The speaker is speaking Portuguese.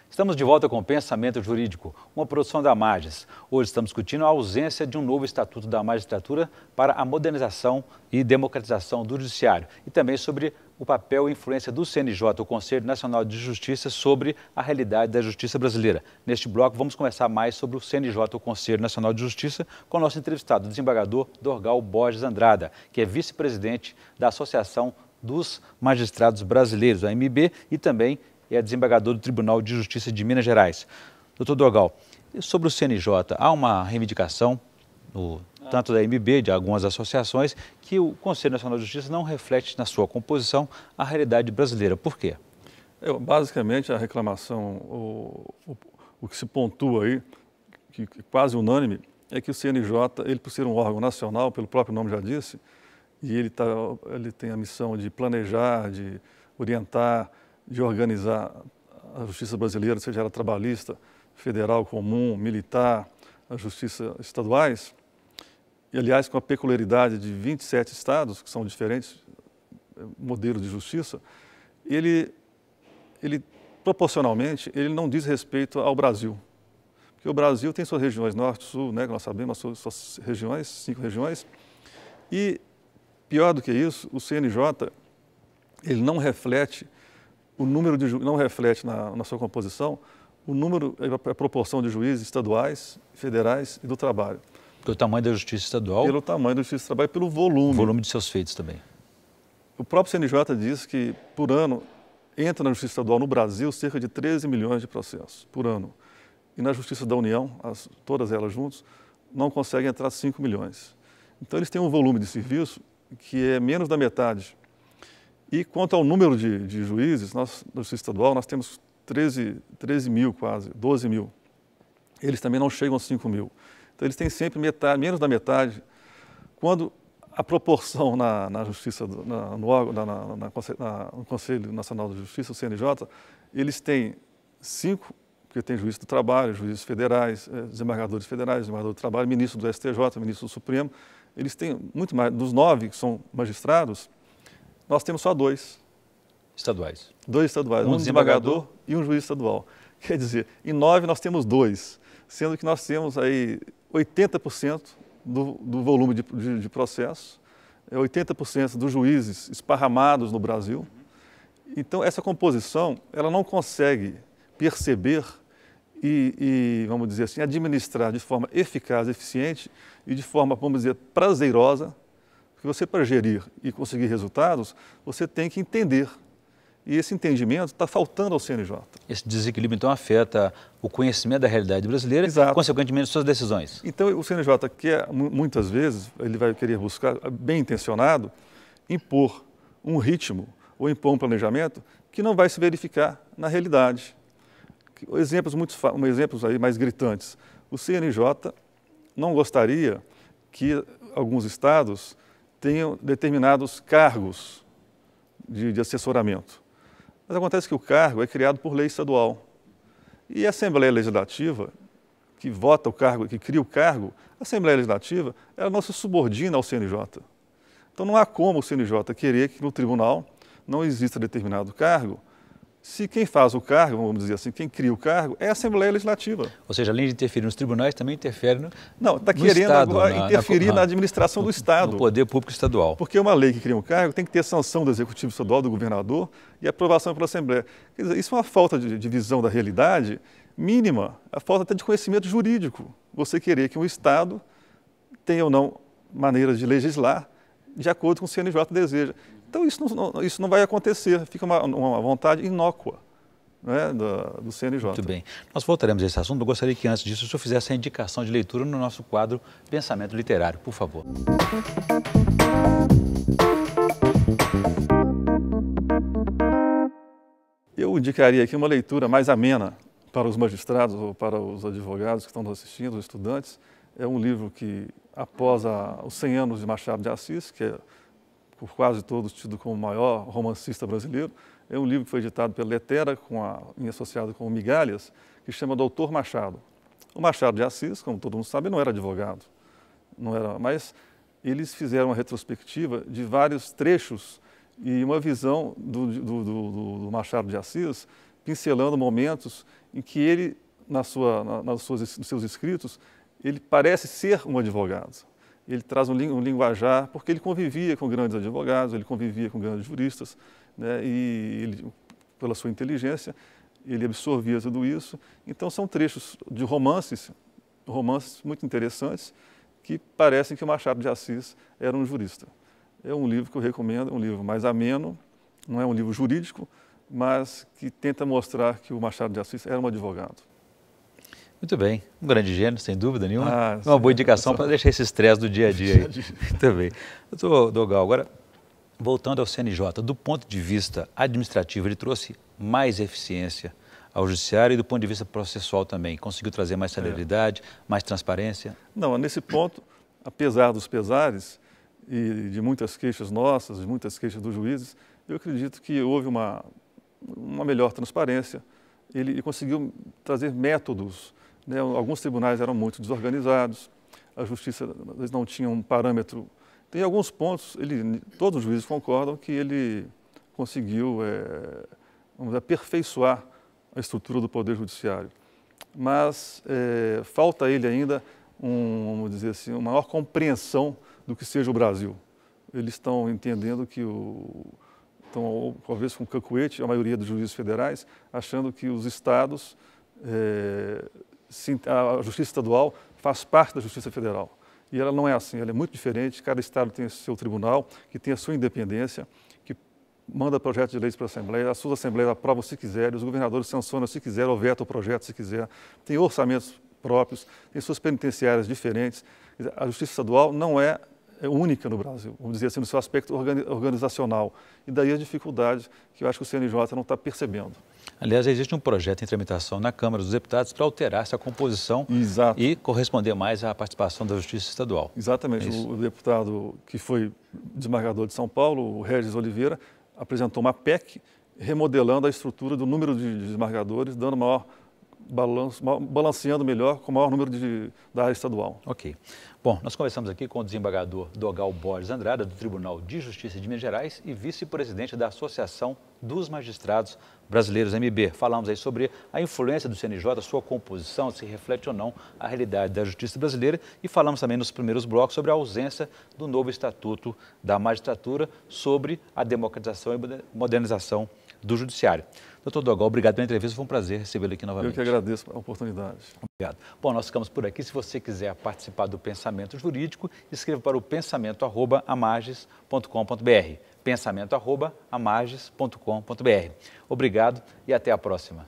Estamos de volta com o Pensamento Jurídico, uma produção da Magis. Hoje estamos discutindo a ausência de um novo Estatuto da Magistratura para a modernização e democratização do Judiciário e também sobre o papel e influência do CNJ, o Conselho Nacional de Justiça, sobre a realidade da justiça brasileira. Neste bloco, vamos conversar mais sobre o CNJ, o Conselho Nacional de Justiça, com o nosso entrevistado, o desembargador Dorgal Borges Andrada, que é vice-presidente da Associação dos Magistrados Brasileiros, a AMB, e também é desembargador do Tribunal de Justiça de Minas Gerais. Doutor Dorgal, sobre o CNJ, há uma reivindicação, tanto da AMB, de algumas associações, que o Conselho Nacional de Justiça não reflete na sua composição a realidade brasileira. Por quê? Basicamente, a reclamação, o que se pontua aí, que é quase unânime, é que o CNJ, ele por ser um órgão nacional, pelo próprio nome já disse, e ele tem a missão de planejar, de orientar, de organizar a justiça brasileira, seja ela trabalhista, federal, comum, militar, a justiça estaduais, e aliás com a peculiaridade de 27 estados, que são diferentes modelos de justiça, ele proporcionalmente, ele não diz respeito ao Brasil. Porque o Brasil tem suas regiões norte, sul, né, que nós sabemos, suas regiões, 5 regiões, e pior do que isso, o CNJ, ele não reflete o número não reflete na sua composição o número, a proporção de juízes estaduais, federais e do trabalho. Pelo tamanho da justiça estadual? Pelo tamanho da justiça do trabalho e pelo volume. O volume de seus feitos também. O próprio CNJ diz que, por ano, entra na justiça estadual no Brasil cerca de 13 milhões de processos, por ano. E na justiça da União, todas elas juntas, não conseguem entrar 5 milhões. Então, eles têm um volume de serviço que é menos da metade. E quanto ao número de juízes, nós, na Justiça Estadual, nós temos 13 mil quase, 12 mil. Eles também não chegam a 5 mil. Então, eles têm sempre metade, menos da metade, quando a proporção na Justiça, no Conselho Nacional de Justiça, o CNJ, eles têm 5, porque tem juízes do trabalho, juízes federais, desembargadores federais, desembargador do trabalho, ministro do STJ, ministro do Supremo. Eles têm muito mais, dos 9 que são magistrados, nós temos só 2. Estaduais. 2 estaduais, um desembargador e um juiz estadual. Quer dizer, em 9 nós temos 2, sendo que nós temos aí 80% do volume de processo, 80% dos juízes esparramados no Brasil. Então, essa composição, ela não consegue perceber e, vamos dizer assim, administrar de forma eficaz, eficiente e de forma, vamos dizer, prazerosa. Porque você, para gerir e conseguir resultados, você tem que entender. E esse entendimento está faltando ao CNJ. Esse desequilíbrio, então, afeta o conhecimento da realidade brasileira e, consequentemente, suas decisões. Então, o CNJ quer, muitas vezes, ele vai querer buscar, bem intencionado, impor um ritmo ou impor um planejamento que não vai se verificar na realidade. Exemplos aí mais gritantes. O CNJ não gostaria que alguns estados tenham determinados cargos de assessoramento. Mas acontece que o cargo é criado por lei estadual. E a Assembleia Legislativa, que vota o cargo, que cria o cargo, a Assembleia Legislativa, ela não se subordina ao CNJ. Então não há como o CNJ querer que no tribunal não exista determinado cargo, se quem faz o cargo, vamos dizer assim, quem cria o cargo, é a Assembleia Legislativa. Ou seja, além de interferir nos tribunais, também interfere no Não, está querendo Estado, agora interferir na administração do Estado. No poder público estadual. Porque uma lei que cria um cargo tem que ter sanção do Executivo Estadual, do governador, e aprovação pela Assembleia. Quer dizer, isso é uma falta de visão da realidade mínima, a falta até de conhecimento jurídico. Você querer que um Estado tenha ou não maneiras de legislar de acordo com o que o CNJ deseja. Então, isso não vai acontecer, fica uma vontade inócua, né, do CNJ. Muito bem. Nós voltaremos a esse assunto. Eu gostaria que, antes disso, o senhor fizesse a indicação de leitura no nosso quadro Pensamento Literário, por favor. Eu indicaria aqui uma leitura mais amena para os magistrados ou para os advogados que estão nos assistindo, os estudantes. É um livro que, após os 100 anos de Machado de Assis, que é por quase todos tido como o maior romancista brasileiro, é um livro que foi editado pela Letera, associado com o Migalhas, que que chama Doutor Machado. O Machado de Assis, como todo mundo sabe, não era advogado, mas eles fizeram uma retrospectiva de vários trechos e uma visão do Machado de Assis, pincelando momentos em que ele, nos seus escritos, ele parece ser um advogado. Ele traz um linguajar, porque ele convivia com grandes advogados, ele convivia com grandes juristas, né, e ele, pela sua inteligência, ele absorvia tudo isso. Então são trechos de romances muito interessantes, que parecem que o Machado de Assis era um jurista. É um livro que eu recomendo, é um livro mais ameno, não é um livro jurídico, mas que tenta mostrar que o Machado de Assis era um advogado. Muito bem, um grande gênio, sem dúvida nenhuma. Uma boa indicação para deixar esse estresse do dia a dia aí. Muito bem. Doutor Dogal, agora, voltando ao CNJ, do ponto de vista administrativo, ele trouxe mais eficiência ao judiciário e do ponto de vista processual também? Conseguiu trazer mais celeridade, mais transparência? Não, nesse ponto, apesar dos pesares e de muitas queixas nossas, de muitas queixas dos juízes, eu acredito que houve uma melhor transparência. Ele conseguiu trazer métodos, né? Alguns tribunais eram muito desorganizados, a justiça às vezes não tinha um parâmetro. Tem alguns pontos, todos os juízes concordam que ele conseguiu vamos dizer, aperfeiçoar a estrutura do Poder Judiciário. Mas falta a ele ainda, vamos dizer assim, uma maior compreensão do que seja o Brasil. Eles estão entendendo que estão, talvez com cacuete, a maioria dos juízes federais, achando que os estados, a justiça estadual faz parte da justiça federal. E ela não é assim, ela é muito diferente, cada estado tem o seu tribunal, que tem a sua independência, que manda projetos de leis para a Assembleia, as suas Assembleias aprovam se quiserem, os governadores sancionam se quiser, ou vetam o projeto se quiser, tem orçamentos próprios, tem suas penitenciárias diferentes. A justiça estadual não é única no Brasil, vamos dizer assim, no seu aspecto organizacional. E daí a dificuldade que eu acho que o CNJ não está percebendo. Aliás, existe um projeto em tramitação na Câmara dos Deputados para alterar essa composição. Exato. E corresponder mais à participação da Justiça Estadual. Exatamente. O deputado que foi desembargador de São Paulo, o Regis Oliveira, apresentou uma PEC remodelando a estrutura do número de desembargadores, dando maior balanceando melhor com o maior número da área estadual. Ok. Bom, nós conversamos aqui com o desembargador Dogal Borges Andrada, do Tribunal de Justiça de Minas Gerais e vice-presidente da Associação dos Magistrados Brasileiros, MB. Falamos aí sobre a influência do CNJ, a sua composição, se reflete ou não a realidade da justiça brasileira, e falamos também nos primeiros blocos sobre a ausência do novo Estatuto da Magistratura, sobre a democratização e modernização do Judiciário. Doutor Dogal, obrigado pela entrevista, foi um prazer recebê-lo aqui novamente. Eu que agradeço a oportunidade. Obrigado. Bom, nós ficamos por aqui. Se você quiser participar do Pensamento Jurídico, escreva para o pensamento@amages.com.br. pensamento@amages.com.br. Obrigado e até a próxima.